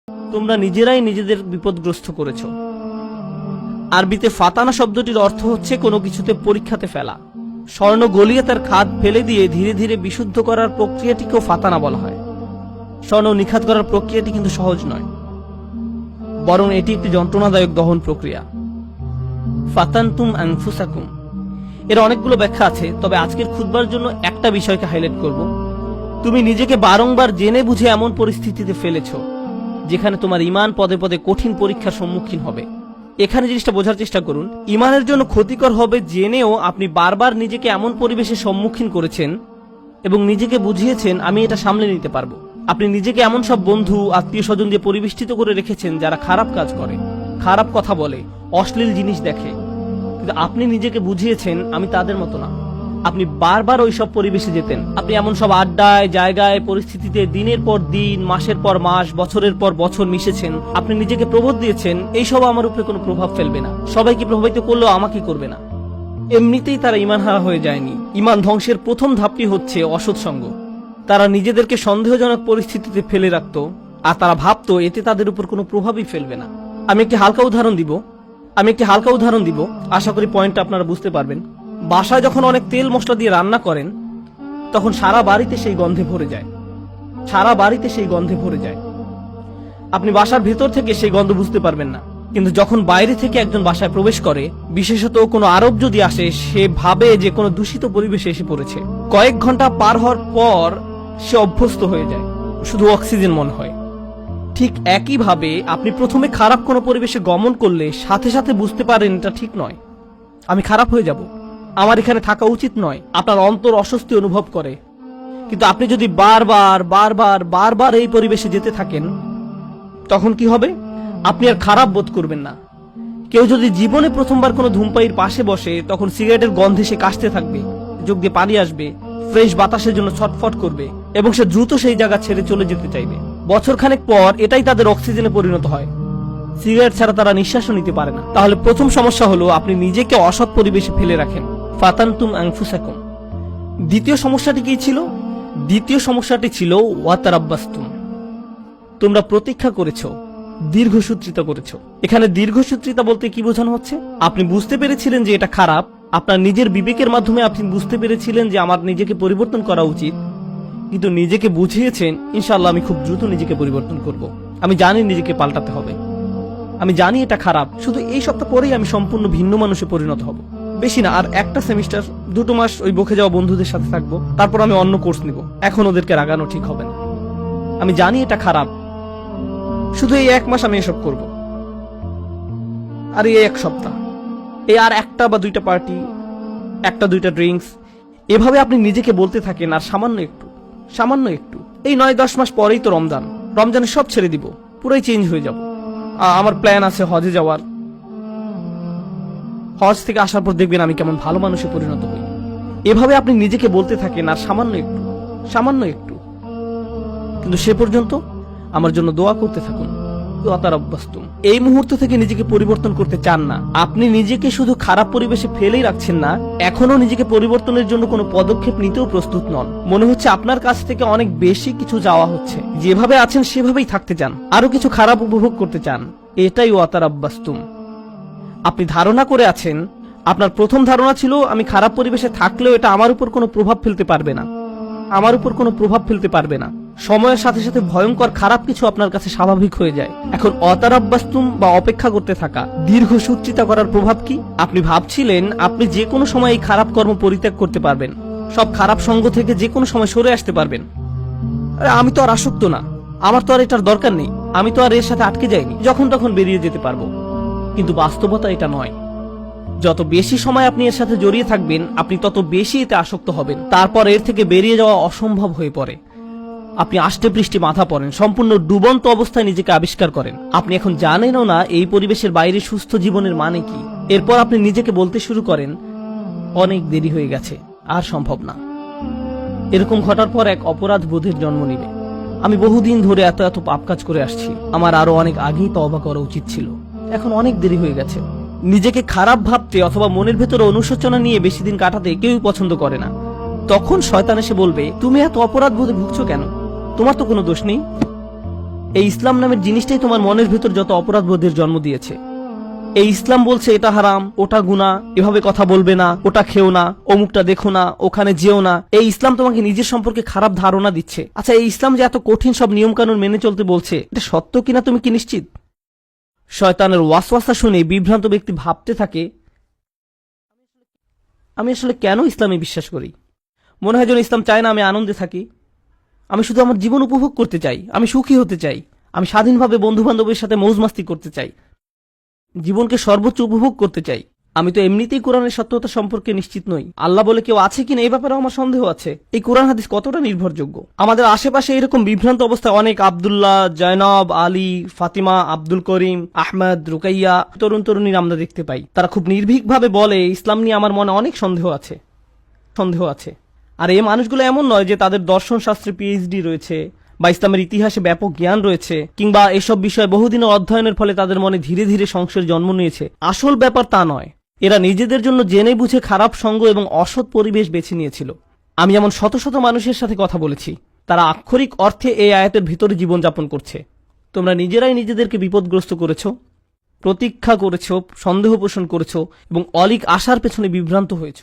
তোমরা নিজেরাই নিজেদের বিপদগ্রস্ত করেছো। আরবিতে ফাতানা শব্দটির অর্থ হচ্ছে কোনো কিছুতে পরীক্ষাতে ফেলা। স্বর্ণ গলিয়ে তার খাদ ফেলে দিয়ে ধীরে ধীরে বিশুদ্ধ করার প্রক্রিয়াটিকেও ফাতানা বলা হয়। স্বর্ণ নিখাত করার প্রক্রিয়াটি কিন্তু সহজ নয়, বরং এটি একটি যন্ত্রণাদায়ক দহন প্রক্রিয়া। ফাতানতুম আনফুসাকুম, এর অনেকগুলো ব্যাখ্যা আছে, তবে আজকের খুতবার জন্য একটা বিষয়কে হাইলাইট করব। তুমি নিজেকে বারংবার জেনে বুঝে এমন পরিস্থিতিতে ফেলেছো যেখানে তোমার ঈমান পদে পদে কঠিন পরীক্ষার সম্মুখীন হবে। এখানে জিনিসটা বোঝার চেষ্টা করুন, ঈমানের জন্য ক্ষতিকর হবে জেনেও আপনি বারবার নিজেকে এমন পরিবেশের সম্মুখীন করেছেন এবং নিজেকে বুঝিয়েছেন আমি এটা সামলে নিতে পারবো। আপনি নিজেকে এমন সব বন্ধু আত্মীয় স্বজন দিয়ে পরিবেষ্টিত করে রেখেছেন যারা খারাপ কাজ করে, খারাপ কথা বলে, অশ্লীল জিনিস দেখে, কিন্তু আপনি নিজেকে বুঝিয়েছেন আমি তাদের মতো না। আপনি বারবার ওই সব পরিবেশে যেতেন, আপনি এমন সব আড্ডায়, জায়গায়, পরিস্থিতিতে দিনের পর দিন, মাসের পর মাস, বছরের পর বছর মিশেছেন। আপনি নিজেকে প্রবোধ দিয়েছেন এইসব আমার উপরে কোনো প্রভাব ফেলবে না, সবাইকে প্রভাবিত করলেও আমাকে করবে না। এমনিতেই তারা ঈমান হারা হয়ে যায়নি। ঈমান ধ্বংসের প্রথম ধাপটি হচ্ছে অসৎসঙ্গ। তারা নিজেদেরকে সন্দেহজনক পরিস্থিতিতে ফেলে রাখতো আর তারা ভাবতো এতে তাদের উপর কোনো প্রভাবই ফেলবে না। আমি একটি হালকা উদাহরণ দিব, আশা করি পয়েন্টটা আপনারা বুঝতে পারবেন। বাসায় যখন অনেক তেল মশলা দিয়ে রান্না করেন তখন সারা বাড়িতে সেই গন্ধে ভরে যায়। আপনি বাসার ভেতর থেকে সেই গন্ধ বুঝতে পারবেন না, কিন্তু যখন বাইরে থেকে একজন বাসায় প্রবেশ করে, বিশেষত কোনো আরব যদি আসে, সে ভাবে যে কোনো দূষিত পরিবেশে এসে পড়েছে। কয়েক ঘন্টা পার হওয়ার পর সে অভ্যস্ত হয়ে যায়, শুধু অক্সিজেন মনে হয়। ঠিক একইভাবে আপনি প্রথমে খারাপ কোনো পরিবেশে গমন করলে সাথে সাথে বুঝতে পারেন এটা ঠিক নয়, আমি খারাপ হয়ে যাব, আমার এখানে থাকা উচিত নয়। আপনার অন্তর অস্বস্তি অনুভব করে। কিন্তু আপনি যদি বারবার এই পরিবেশে যেতে থাকেন, তখন কি হবে? আপনি আর খারাপ বোধ করবেন না। কেউ যদি জীবনে প্রথমবার কোনো ধূমপায়ীর পাশে বসে, তখন সিগারেটের গন্ধে সে কাশতে থাকবে, চোখ দিয়ে পানি আসবে, ফ্রেশ বাতাসের জন্য ছটফট করবে এবং সে দ্রুত সেই জায়গা ছেড়ে চলে যেতে চাইবে। বছরখানেক পর এটাই তাদের অক্সিজেনে পরিণত হয়। সিগারেট ছাড়া তারা নিঃশ্বাসও নিতে পারে না। তাহলে প্রথম সমস্যা হলো আপনি নিজেকে অসৎ পরিবেশে ফেলে রাখেন। ফাতানতুম আনফুসাকুম। দ্বিতীয় সমস্যাটি কি ছিল? দ্বিতীয় সমস্যাটি ছিল ওয়াতারাব্বাসতুম। তোমরা প্রতীক্ষা করেছো, দীর্ঘসূত্রিতা করেছো। এখানে দীর্ঘসূত্রিতা বলতে কি বোঝানো হচ্ছে? আপনি বুঝতে পেরেছিলেন যে এটা খারাপ, আপনার নিজের বিবেকের মাধ্যমে আপনি বুঝতে পেরেছিলেন যে আমার নিজেকে পরিবর্তন করা উচিত, কিন্তু নিজেকে বুঝিয়েছেন ইনশাআল্লাহ আমি খুব দ্রুত নিজেকে পরিবর্তন করব, আমি জানি নিজেকে পাল্টাতে হবে, আমি জানি এটা খারাপ, শুধু এই সপ্তাহ পরেই আমি সম্পূর্ণ ভিন্ন মানুষে পরিণত হব। বেশি না, আর একটা সেমিস্টার 2 মাস ওই বকে যাওয়া বন্ধুদের সাথে থাকবো, তারপর আমি অন্য কোর্স নিব। এখন ওদেরকে রাগানো ঠিক হবে না, আমি জানি এটা খারাপ, শুধু এই 1 মাস আমি এসব করব। আর এই 1 সপ্তাহ, এই আর 1টা বা 2টা পার্টি, 1টা 2টা ড্রিঙ্কস, এভাবে আপনি নিজেকে বলতে থাকেন। আর সামান্য একটু এই 9-10 মাস পরেই তো রমজানে সব ছেড়ে দিব, পুরাই চেঞ্জ হয়ে যাব। আমার প্ল্যান আছে হজে যাওয়ার। হজ থেকে আসার পর দেখবেন আমি কেমন ভালো মানুষে পরিণত হই। এভাবে আপনি নিজেকে বলতে থাকেন আর সামান্য একটু, কিন্তু সে পর্যন্ত আমার জন্য দোয়া করতে থাকুন। এই মুহূর্ত থেকে নিজেকে পরিবর্তন করতে চান না, আপনি নিজেকে শুধু খারাপ পরিবেশে ফেলেই রাখছেন না, এখনো নিজেকে পরিবর্তনের জন্য কোনো পদক্ষেপ নিতেও প্রস্তুত নন। মনে হচ্ছে আপনার কাছ থেকে অনেক বেশি কিছু চাওয়া হচ্ছে। যেভাবে আছেন সেভাবেই থাকতে চান, আরো কিছু খারাপ উপভোগ করতে চান। এটাই ওয়াতারাব্বাসতুম। আপনি ধারণা করে আছেন, আপনার প্রথম ধারণা ছিল আমি খারাপ পরিবেশে থাকলেও এটা আমার উপর কোনো প্রভাব ফেলতে পারবে না। সময়ের সাথে সাথে ভয়ঙ্কর খারাপ কিছু আপনার কাছে স্বাভাবিক হয়ে যায়। এখন অতারাব্বাসতুম বা অপেক্ষা করতে থাকা, দীর্ঘসূত্রিতা করার প্রভাব কি? আপনি ভাবছিলেন আপনি যে কোনো সময় এই খারাপ কর্ম পরিত্যাগ করতে পারবেন, সব খারাপ সঙ্গ থেকে যে কোনো সময় সরে আসতে পারবেন। আমি তো আর আসক্ত না, আমার তো আর এটার দরকার নেই, আমি তো আর এর সাথে আটকে যাইনি, যখন তখন বেরিয়ে যেতে পারবো। কিন্তু বাস্তবতা এটা নয়। যত বেশি সময় আপনি এর সাথে জড়িয়ে থাকবেন, আপনি তত বেশি এতে আসক্ত হবেন। তারপর এর থেকে বেরিয়ে যাওয়া অসম্ভব হয়ে পড়ে। আপনি আষ্টে পৃষ্ঠে মাথা পড়েন, সম্পূর্ণ ডুবন্ত অবস্থায় নিজেকে আবিষ্কার করেন। আপনি এখন জানেনও না এই পরিবেশের বাইরে সুস্থ জীবনের মানে কি। এরপর আপনি নিজেকে বলতে শুরু করেন অনেক দেরি হয়ে গেছে, আর সম্ভব না। এরকম ঘটার পর এক অপরাধ বোধের জন্ম নিবে। আমি বহুদিন ধরে এত পাপ কাজ করে আসছি, আমার আরো অনেক আগেই তওবা করা উচিত ছিল, এখন অনেক দেরি হয়ে গেছে। নিজেকে খারাপ ভাবতে অথবা মনের ভেতরে অনুশোচনা নিয়ে বেশি দিন কাটাতে কেউই পছন্দ করে না। তখন শয়তান এসে বলবে, তুমি এত অপরাধ বোধে ভুগছো কেন? তোমার তো কোনো দোষ নেই। এই ইসলাম নামের জিনিসটাই তোমার মনের ভেতর যত অপরাধবোধের জন্ম দিয়েছে। এই ইসলাম বলছে এটা হারাম, ওটা গুনাহ, এভাবে কথা বলবে না, ওটা খেও না, অমুকটা দেখো না, ওখানে যেও না। এই ইসলাম তোমাকে নিজের সম্পর্কে খারাপ ধারণা দিচ্ছে। আচ্ছা, এই ইসলাম যে এত কঠিন সব নিয়ম কানুন মেনে চলতে বলছে, এটা সত্য কিনা তুমি কি নিশ্চিত? শয়তানের ওয়াসওয়াসা শুনে বিভ্রান্ত ব্যক্তি ভাবতে থাকে, আমি আসলে কেন ইসলামে বিশ্বাস করি? মনে হয় যেন ইসলাম চায় না আমি আনন্দে থাকি। আমি শুধু আমার জীবন উপভোগ করতে চাই, আমি সুখী হতে চাই, আমি স্বাধীনভাবে বন্ধু বান্ধবের সাথে মৌজ মাস্তি করতে চাই, জীবনকে সর্বোচ্চ উপভোগ করতে চাই। আমি তো এমনিতেই কোরআনের সত্যতা সম্পর্কে নিশ্চিত নই। আল্লাহ বলে কেউ আছে কিনা এই ব্যাপারে আমার সন্দেহ আছে। এই কোরআন হাদিস কতটা নির্ভরযোগ্য? আমাদের আশেপাশে এরকম বিভ্রান্ত অবস্থায় অনেক আব্দুল্লাহ, জয়নব, আলী, ফাতিমা, আব্দুল করিম, আহমদ, রুকাইয়া তরুণ তরুণীর আমরা দেখতে পাই। তারা খুব নির্ভীকভাবে বলে, ইসলাম নিয়ে আমার মনে অনেক সন্দেহ আছে। আর এই মানুষগুলো এমন নয় যে তাদের দর্শন শাস্ত্রে পিএইচডি রয়েছে বা ইসলামের ইতিহাসে ব্যাপক জ্ঞান রয়েছে, কিংবা এসব বিষয়ে বহুদিনের অধ্যয়নের ফলে তাদের মনে ধীরে ধীরে সংশয়ের জন্ম নিয়েছে। আসল ব্যাপার তা নয়। এরা নিজেদের জন্য জেনে বুঝে খারাপ সঙ্গ এবং অসৎ পরিবেশ বেছে নিয়েছিল। আমি এমন শত শত মানুষের সাথে কথা বলেছি, তারা আক্ষরিক অর্থে এই আয়াতের ভিতরে জীবনযাপন করছে। তোমরা নিজেরাই নিজেদেরকে বিপদগ্রস্ত করেছ, প্রতীক্ষা করেছ, সন্দেহ পোষণ করেছ এবং অলিক আশার পেছনে বিভ্রান্ত হয়েছ।